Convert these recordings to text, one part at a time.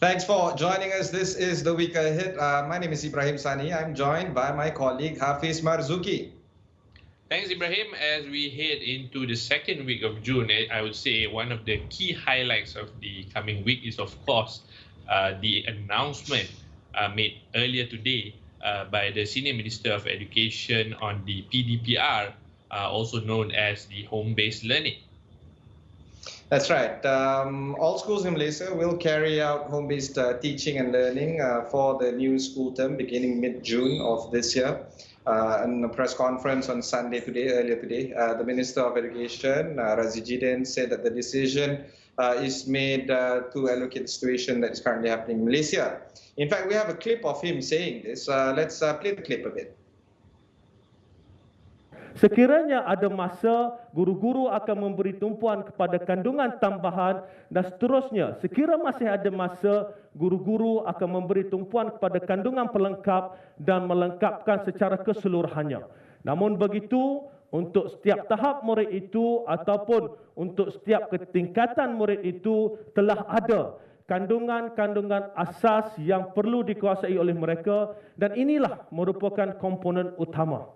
Thanks for joining us. This is The Week Ahead. My name is Ibrahim Sani. I'm joined by my colleague Hafiz Marzuki. Thanks, Ibrahim. As we head into the second week of June, I would say one of the key highlights of the coming week is, of course, the announcement made earlier today by the Senior Minister of Education on the PdPR, also known as the home-based learning. That's right. All schools in Malaysia will carry out home-based teaching and learning for the new school term beginning mid-June of this year. In a press conference on earlier today, the Minister of Education, Razi Jidin, said that the decision is made to allocate the situation that is currently happening in Malaysia. In fact, we have a clip of him saying this. Let's play the clip a bit. Sekiranya ada masa guru-guru akan memberi tumpuan kepada kandungan tambahan dan seterusnya, sekiranya masih ada masa guru-guru akan memberi tumpuan kepada kandungan pelengkap dan melengkapkan secara keseluruhannya. Namun begitu, untuk setiap tahap murid itu ataupun untuk setiap ketingkatan murid itu telah ada kandungan-kandungan asas yang perlu dikuasai oleh mereka dan inilah merupakan komponen utama.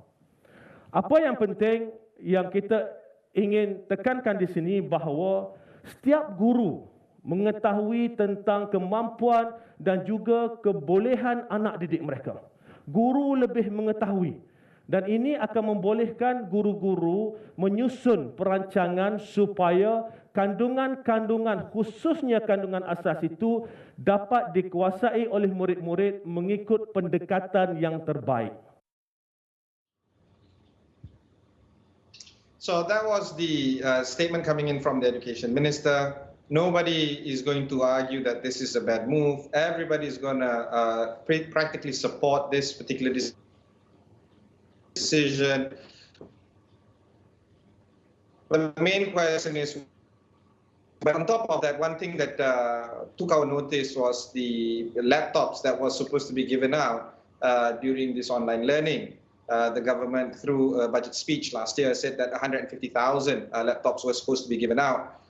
Apa yang penting yang kita ingin tekankan di sini bahawa setiap guru mengetahui tentang kemampuan dan juga kebolehan anak didik mereka. Guru lebih mengetahui dan ini akan membolehkan guru-guru menyusun perancangan supaya kandungan-kandungan khususnya kandungan asas itu dapat dikuasai oleh murid-murid mengikut pendekatan yang terbaik. So that was the statement coming in from the Education Minister. Nobody is going to argue that this is a bad move. Everybody is going to practically support this particular decision. The main question is, but on top of that, one thing that took our notice was the laptops that was supposed to be given out during this online learning. The government, through a budget speech last year, said that 150,000 laptops were supposed to be given out.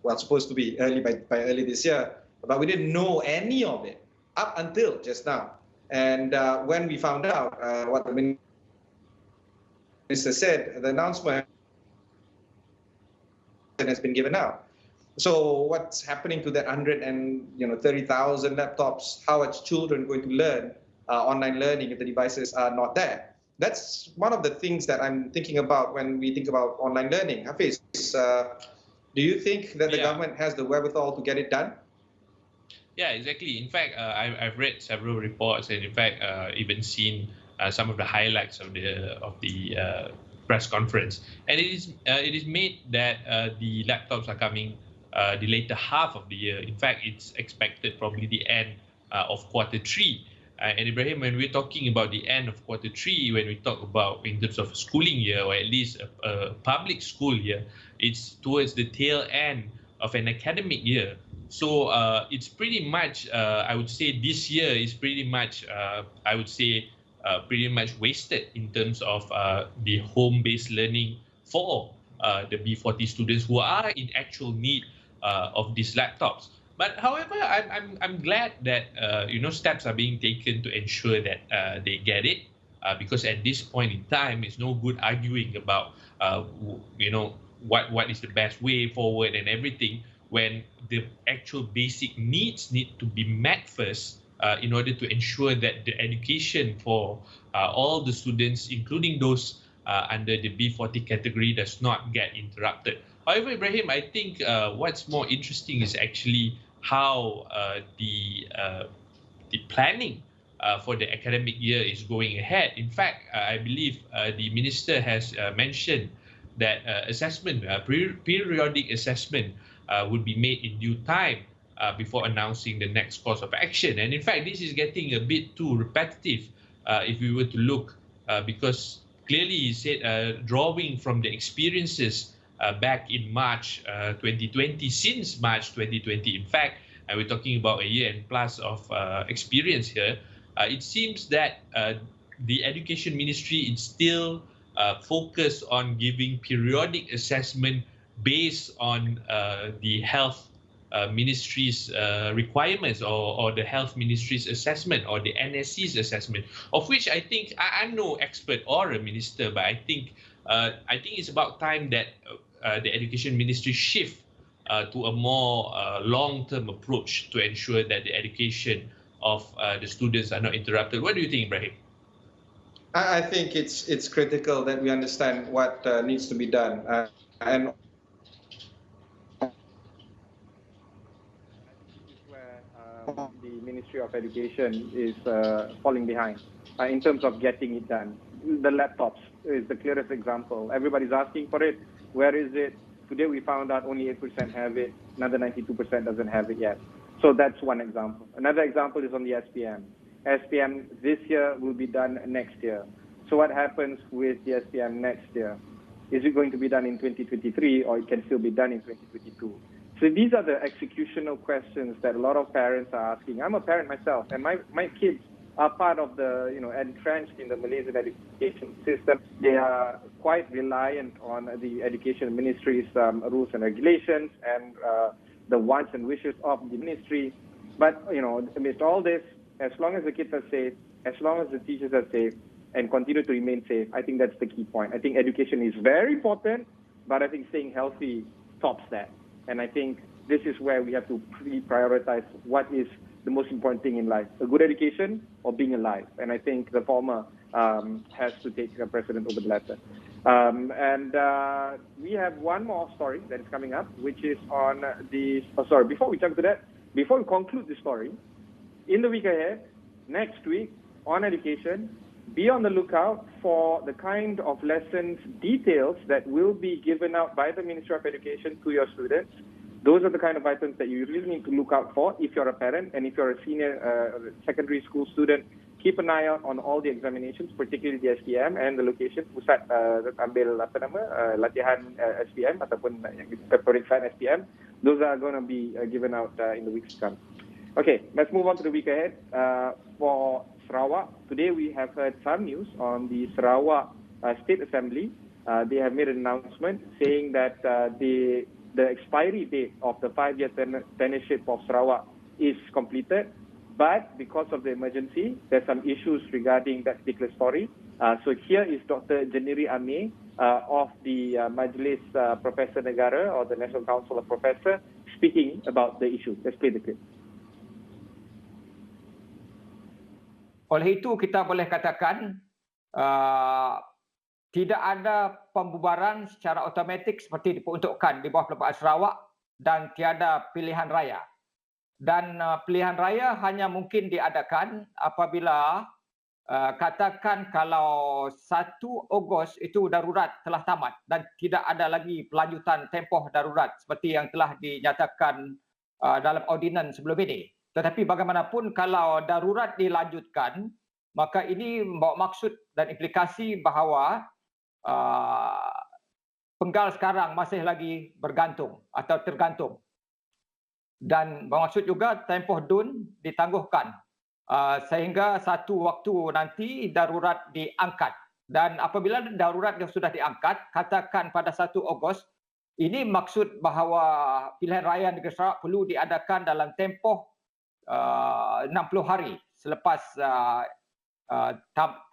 Well, supposed to be by early this year, but we didn't know any of it up until just now. And when we found out what the minister said, the announcement has been given out. So what's happening to that 130,000 laptops? How are children going to learn online learning if the devices are not there? That's one of the things that I'm thinking about when we think about online learning. Hafiz, do you think that the government has the wherewithal to get it done? Yeah, exactly. In fact, I've read several reports and in fact even seen some of the highlights of the press conference. And it is made that the laptops are coming the later half of the year. In fact, it's expected probably the end of Q3. And Ibrahim, when we're talking about the end of Q3, when we talk about in terms of a schooling year, or at least a public school year, it's towards the tail end of an academic year. So it's pretty much, I would say this year is pretty much, pretty much wasted in terms of the home-based learning for the B40 students who are in actual need of these laptops. But however, I'm glad that steps are being taken to ensure that they get it, because at this point in time, it's no good arguing about what is the best way forward and everything when the actual basic needs need to be met first in order to ensure that the education for all the students, including those under the B40 category, does not get interrupted. However, Ibrahim, I think what's more interesting is actually how the planning for the academic year is going ahead. In fact, I believe the minister has mentioned that periodic assessment would be made in due time before announcing the next course of action. And in fact, this is getting a bit too repetitive if we were to look, because clearly he said drawing from the experiences back in March 2020, since March 2020, in fact, and we're talking about a year and plus of experience here, it seems that the Education Ministry is still focused on giving periodic assessment based on the health ministry's requirements or the health ministry's assessment or the NSC's assessment, of which I think I'm no expert or a minister, but I think it's about time that the education ministry shift to a more long-term approach to ensure that the education of the students are not interrupted. What do you think, Ibrahim? I think it's critical that we understand what needs to be done, and this is where the Ministry of Education is falling behind in terms of getting it done. The laptops is the clearest example. Everybody's asking for it. Where is it? Today we found out only 8% have it. Another 92% doesn't have it yet. So that's one example. Another example is on the SPM. SPM this year will be done next year. So what happens with the SPM next year? Is it going to be done in 2023 or it can still be done in 2022? So these are the executional questions that a lot of parents are asking. I'm a parent myself, and my kids are part of the, entrenched in the Malaysian education system. They are quite reliant on the education ministry's rules and regulations and the wants and wishes of the ministry. But, amidst all this, as long as the kids are safe, as long as the teachers are safe and continue to remain safe, I think that's the key point. I think education is very important, but I think staying healthy tops that. And I think this is where we have to prioritize what is the most important thing in life, a good education or being alive. And I think the former has to take a precedent over the latter. We have one more story that is coming up, which is on before we jump to that, before we conclude the story, in the week ahead, next week, on education, be on the lookout for the kind of lessons details that will be given out by the Ministry of Education to your students. Those are the kind of items that you really need to look out for if you're a parent, and if you're a senior secondary school student, keep an eye out on all the examinations, particularly the SPM and the location. Pusat ambil latihan SPM ataupun peperiksaan SPM. Those are going to be given out in the weeks to come. Okay, let's move on to the week ahead. For Sarawak, today we have heard some news on the Sarawak State Assembly. They have made an announcement saying that the expiry date of the 5-year tenureship of Sarawak is completed, but because of the emergency, there's some issues regarding that particular story. So here is Dr. Janiri Amir of the Majlis Profesor Negara, or the National Council of Professors, speaking about the issue. Let's play the clip. Oleh itu kita boleh katakan tidak ada pembubaran secara automatik seperti diperuntukkan di bawah Perlembagaan Sarawak, dan tiada pilihan raya. Dan pilihan raya hanya mungkin diadakan apabila katakan kalau 1 Ogos itu darurat telah tamat dan tidak ada lagi pelanjutan tempoh darurat seperti yang telah dinyatakan dalam ordinans sebelum ini. Tetapi bagaimanapun kalau darurat dilanjutkan, maka ini membawa maksud dan implikasi bahawa penggal sekarang masih lagi bergantung atau tergantung. Dan bermaksud juga tempoh DUN ditangguhkan sehingga satu waktu nanti darurat diangkat. Dan apabila darurat yang sudah diangkat, katakan pada 1 Ogos, ini maksud bahawa pilihan raya negeri Sarawak perlu diadakan dalam tempoh 60 hari selepas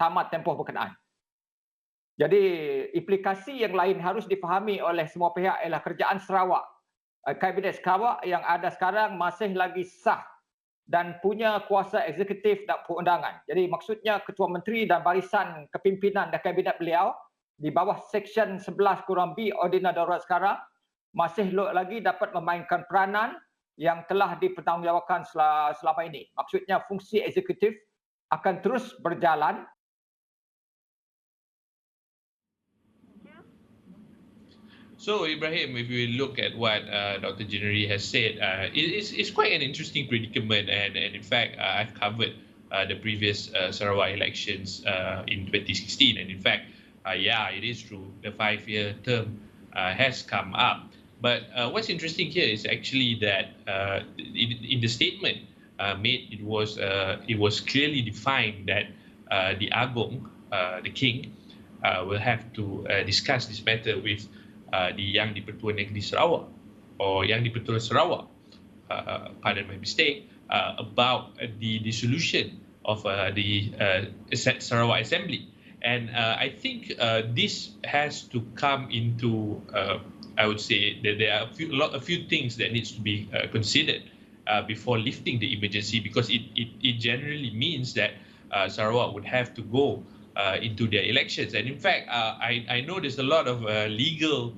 tamat tempoh berkenaan. Jadi implikasi yang lain harus difahami oleh semua pihak ialah kerajaan Sarawak, Kabinet Sarawak yang ada sekarang masih lagi sah dan punya kuasa eksekutif dan perundangan. Jadi maksudnya Ketua Menteri dan barisan kepimpinan dan kabinet beliau di bawah Seksyen 11-B Ordinans Darurat sekarang masih lagi dapat memainkan peranan yang telah dipertanggungjawabkan selama ini. Maksudnya fungsi eksekutif akan terus berjalan. So Ibrahim, if we look at what Dr. Janiri has said, it's quite an interesting predicament, and in fact I've covered the previous Sarawak elections in 2016, and in fact, yeah, it is true, the 5-year term has come up. But what's interesting here is actually that in the statement made, it was clearly defined that the Agong, the king, will have to discuss this matter with the Yang di-Pertua Negeri Sarawak or Yang di-Pertua Sarawak. pardon my mistake, about the dissolution of the Sarawak Assembly. And I think this has to come into, I would say, that there are a few things that needs to be considered before lifting the emergency, because it generally means that Sarawak would have to go into their elections. And in fact, I know there's a lot of legal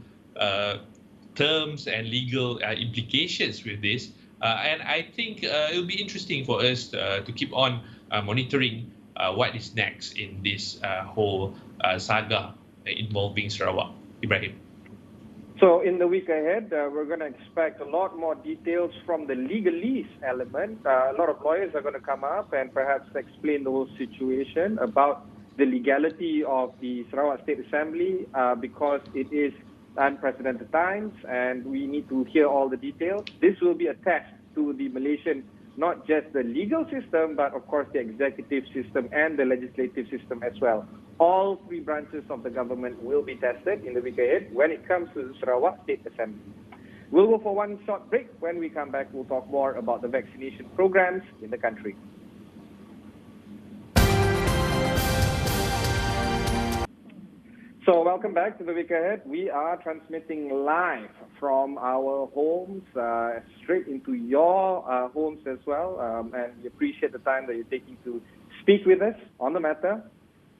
terms and legal implications with this. And I think it'll be interesting for us to keep on monitoring what is next in this whole saga involving Sarawak. Ibrahim. So in the week ahead, we're going to expect a lot more details from the legalese element. A lot of lawyers are going to come up and perhaps explain the whole situation about the legality of the Sarawak State Assembly, because it is unprecedented times and we need to hear all the details. This will be a test to the Malaysian, not just the legal system, but of course the executive system and the legislative system as well. All three branches of the government will be tested in the week ahead when it comes to the Sarawak State Assembly. We'll go for one short break. When we come back, we'll talk more about the vaccination programs in the country. So welcome back to the week ahead. We are transmitting live from our homes, straight into your homes as well. And we appreciate the time that you're taking to speak with us on the matter.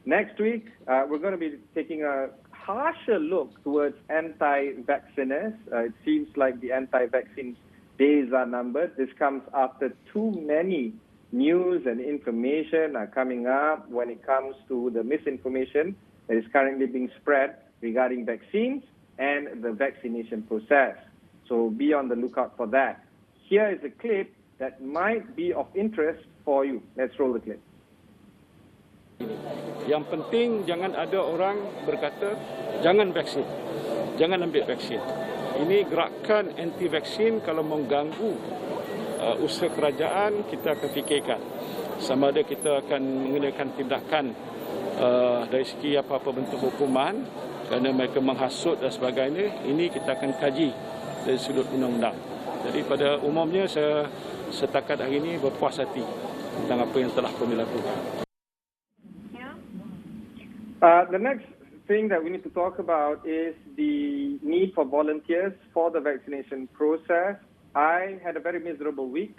Next week, we're going to be taking a harsher look towards anti-vaccinators. It seems like the anti-vaccine days are numbered. This comes after too many news and information are coming up when it comes to the misinformation that is currently being spread regarding vaccines and the vaccination process. So be on the lookout for that. Here is a clip that might be of interest for you. Let's roll the clip. Yang penting jangan ada orang berkata jangan vaksin, jangan ambil vaksin. Ini gerakan anti-vaksin kalau mengganggu usaha kerajaan, kita akan fikirkan sama ada kita akan mengenakan tindakan dari segi apa-apa bentuk hukuman kerana mereka menghasut dan sebagainya. Ini kita akan kaji dari sudut undang-undang. Jadi pada umumnya saya setakat hari ini berpuas hati tentang apa yang telah kami lakukan. The next thing that we need to talk about is the need for volunteers for the vaccination process. I had a very miserable week.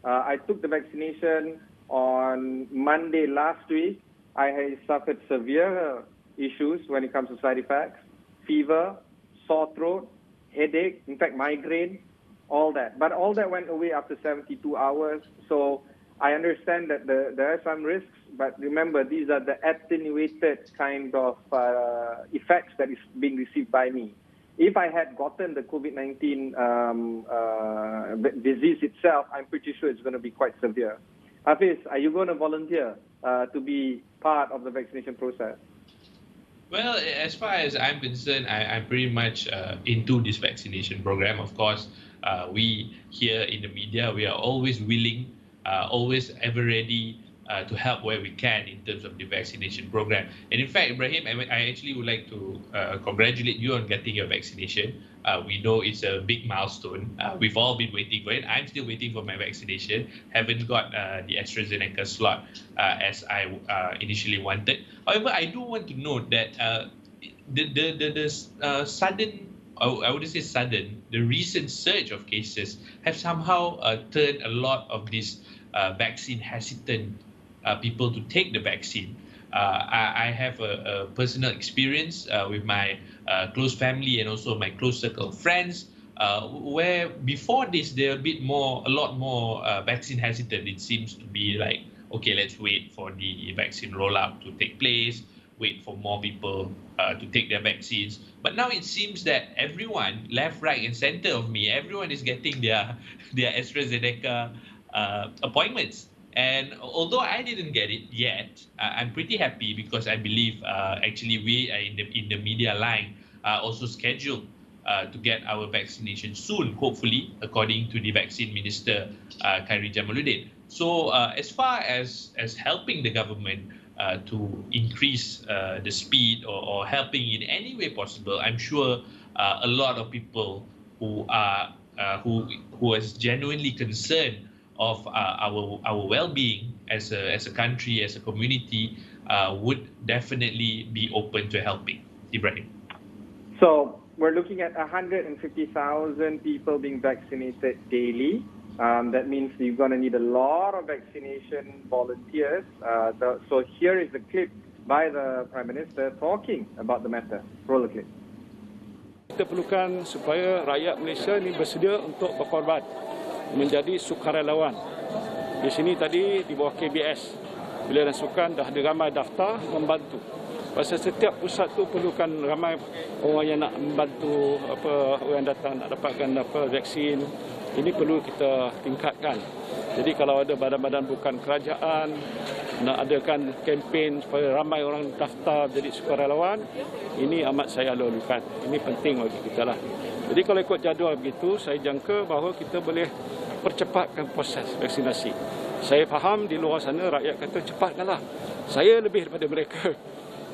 I took the vaccination on Monday last week. I suffered severe issues when it comes to side effects, fever, sore throat, headache, in fact migraine, all that. But all that went away after 72 hours. So I understand that there are some risks, but remember, these are the attenuated kind of effects that is being received by me. If I had gotten the COVID-19 disease itself, I'm pretty sure it's going to be quite severe. Hafiz, are you going to volunteer to be part of the vaccination process? Well, as far as I'm concerned, I'm pretty much into this vaccination program. Of course, we here in the media, we are always willing, always ever ready to help where we can in terms of the vaccination program. And in fact, Ibrahim, I actually would like to congratulate you on getting your vaccination. We know it's a big milestone. We've all been waiting for it. I'm still waiting for my vaccination. Haven't got the AstraZeneca slot as I initially wanted. However, I do want to note that the sudden, I wouldn't say sudden, the recent surge of cases have somehow turned a lot of these vaccine hesitant people to take the vaccine. I have a personal experience with my close family and also my close circle of friends, where before this they're a lot more vaccine hesitant. It seems to be like, okay, let's wait for the vaccine rollout to take place, wait for more people to take their vaccines. But now it seems that everyone, left, right, and center of me, everyone is getting their AstraZeneca appointments. And although I didn't get it yet, I'm pretty happy because I believe actually we are in the media line also scheduled to get our vaccination soon, hopefully, according to the vaccine minister, Khairi Jamaluddin. So as far as helping the government to increase the speed or helping in any way possible, I'm sure a lot of people who are who is genuinely concerned of our well-being as a country, as a community, would definitely be open to helping. Ibrahim. So we're looking at 150,000 people being vaccinated daily. That means you're going to need a lot of vaccination volunteers. So here is the clip by the Prime Minister talking about the matter. Roll the clip. Kita perlukan supaya rakyat Malaysia ini bersedia untuk berkorban, menjadi sukarelawan. Di sini tadi di bawah KBS, Bilangan Sukan dah ada ramai daftar membantu. Pasal setiap pusat tu perlukan ramai orang yang nak membantu, orang yang datang nak dapatkan vaksin. Ini perlu kita tingkatkan. Jadi kalau ada badan-badan bukan kerajaan nak adakan kempen supaya ramai orang daftar jadi sukarelawan, ini amat saya lalukan. Ini penting bagi kita lah. Jadi kalau ikut jadual begitu, saya jangka bahawa kita boleh percepatkan proses vaksinasi. Saya faham di luar sana rakyat kata cepatkanlah. Saya lebih daripada mereka.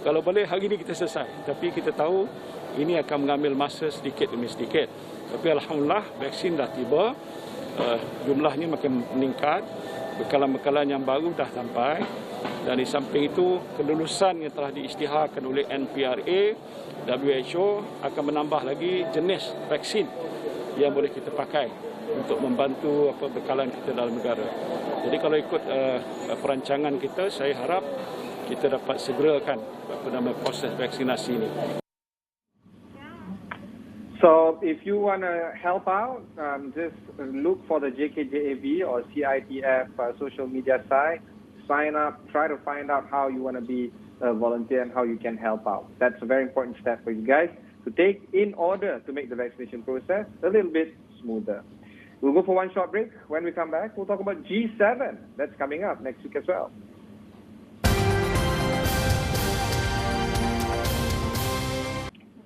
Kalau boleh hari ini kita selesai. Tapi kita tahu ini akan mengambil masa sedikit demi sedikit. Tapi alhamdulillah vaksin dah tiba. Jumlahnya makin meningkat. Bekalan-bekalan yang baru dah sampai. Dan di samping itu kelulusan yang telah diisytiharkan oleh NPRA, WHO akan menambah lagi jenis vaksin yang boleh kita pakai untuk membantu bekalan kita dalam negara. Jadi kalau ikut perancangan kita, saya harap kita dapat segerakan proses vaksinasi ini. So if you want to help out, just look for the JKJAV or CITF social media site, sign up, try to find out how you want to be a volunteer and how you can help out. That's a very important step for you guys to take in order to make the vaccination process a little bit smoother. We'll go for one short break. When we come back, we'll talk about G7. That's coming up next week as well.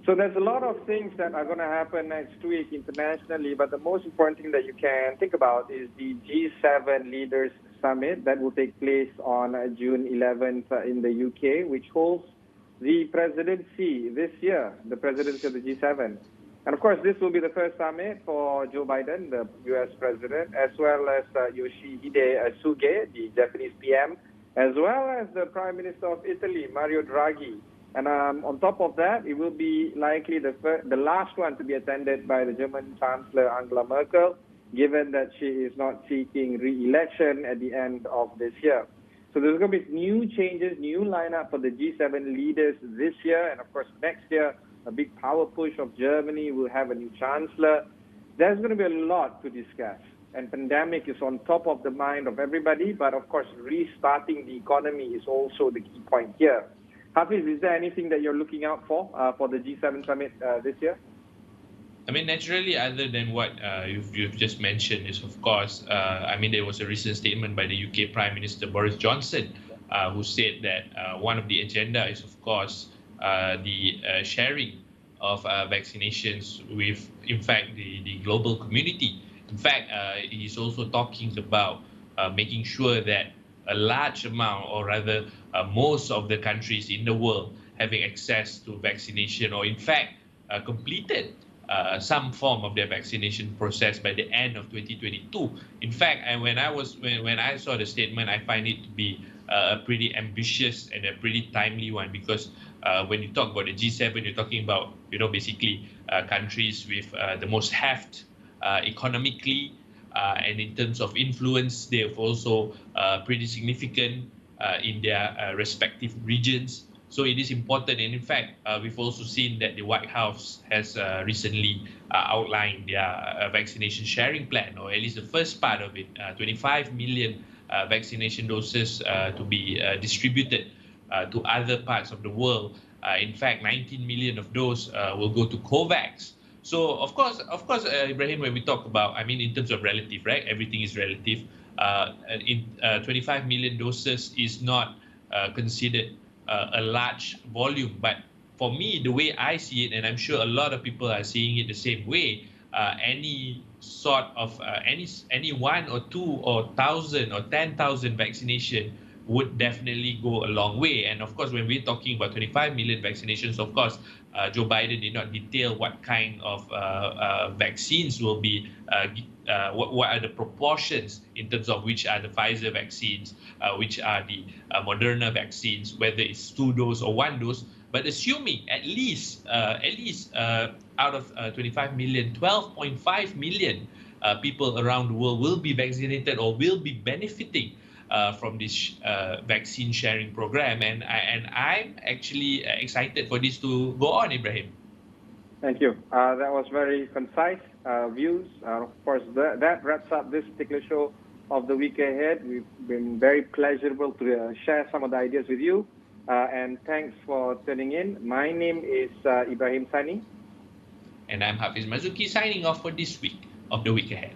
So there's a lot of things that are going to happen next week internationally, but the most important thing that you can think about is the G7 Leaders Summit that will take place on June 11th in the UK, which holds the presidency this year, the presidency of the G7. And of course, this will be the first summit for Joe Biden, the US president, as well as Yoshihide Suga, the Japanese PM, as well as the Prime Minister of Italy, Mario Draghi. And on top of that, it will be likely the last one to be attended by the German Chancellor Angela Merkel, given that she is not seeking re-election at the end of this year. So there's going to be new changes, new lineup for the G7 leaders this year. And of course, next year, a big power push of Germany will have a new chancellor. There's going to be a lot to discuss. And pandemic is on top of the mind of everybody. But of course, restarting the economy is also the key point here. Hafiz, is there anything that you're looking out for the G7 summit this year? I mean, naturally, other than what you've just mentioned, is of course, there was a recent statement by the UK Prime Minister Boris Johnson, who said that one of the agenda is, of course, the sharing of vaccinations with, in fact, the global community. In fact, he's also talking about making sure that a large amount, or rather most of the countries in the world having access to vaccination, or in fact completed some form of their vaccination process by the end of 2022. In fact, when I saw the statement, I find it to be a pretty ambitious and a pretty timely one, because when you talk about the G7, you're talking about basically countries with the most heft economically. And in terms of influence, they're also pretty significant in their respective regions. So it is important. And in fact, we've also seen that the White House has recently outlined their vaccination sharing plan, or at least the first part of it, 25 million vaccination doses to be distributed to other parts of the world. In fact, 19 million of those will go to COVAX. So of course, Ibrahim, when we talk about, in terms of relative, right? Everything is relative. 25 million doses is not considered a large volume, but for me, the way I see it, and I'm sure a lot of people are seeing it the same way, any sort of any 1 or 2 or 1,000 or 10,000 vaccination would definitely go a long way. And of course, when we're talking about 25 million vaccinations, of course, Joe Biden did not detail what kind of vaccines will be, what are the proportions in terms of which are the Pfizer vaccines, which are the Moderna vaccines, whether it's 2 dose or 1 dose. But assuming at least out of 25 million, 12.5 million people around the world will be vaccinated or will be benefiting from this vaccine sharing program, and I'm actually excited for this to go on, Ibrahim. Thank you. That was very concise views. Of course, that wraps up this particular show of the week ahead. We've been very pleasurable to share some of the ideas with you, and thanks for tuning in. My name is Ibrahim Sani. And I'm Hafiz Mazuki signing off for this week of the week ahead.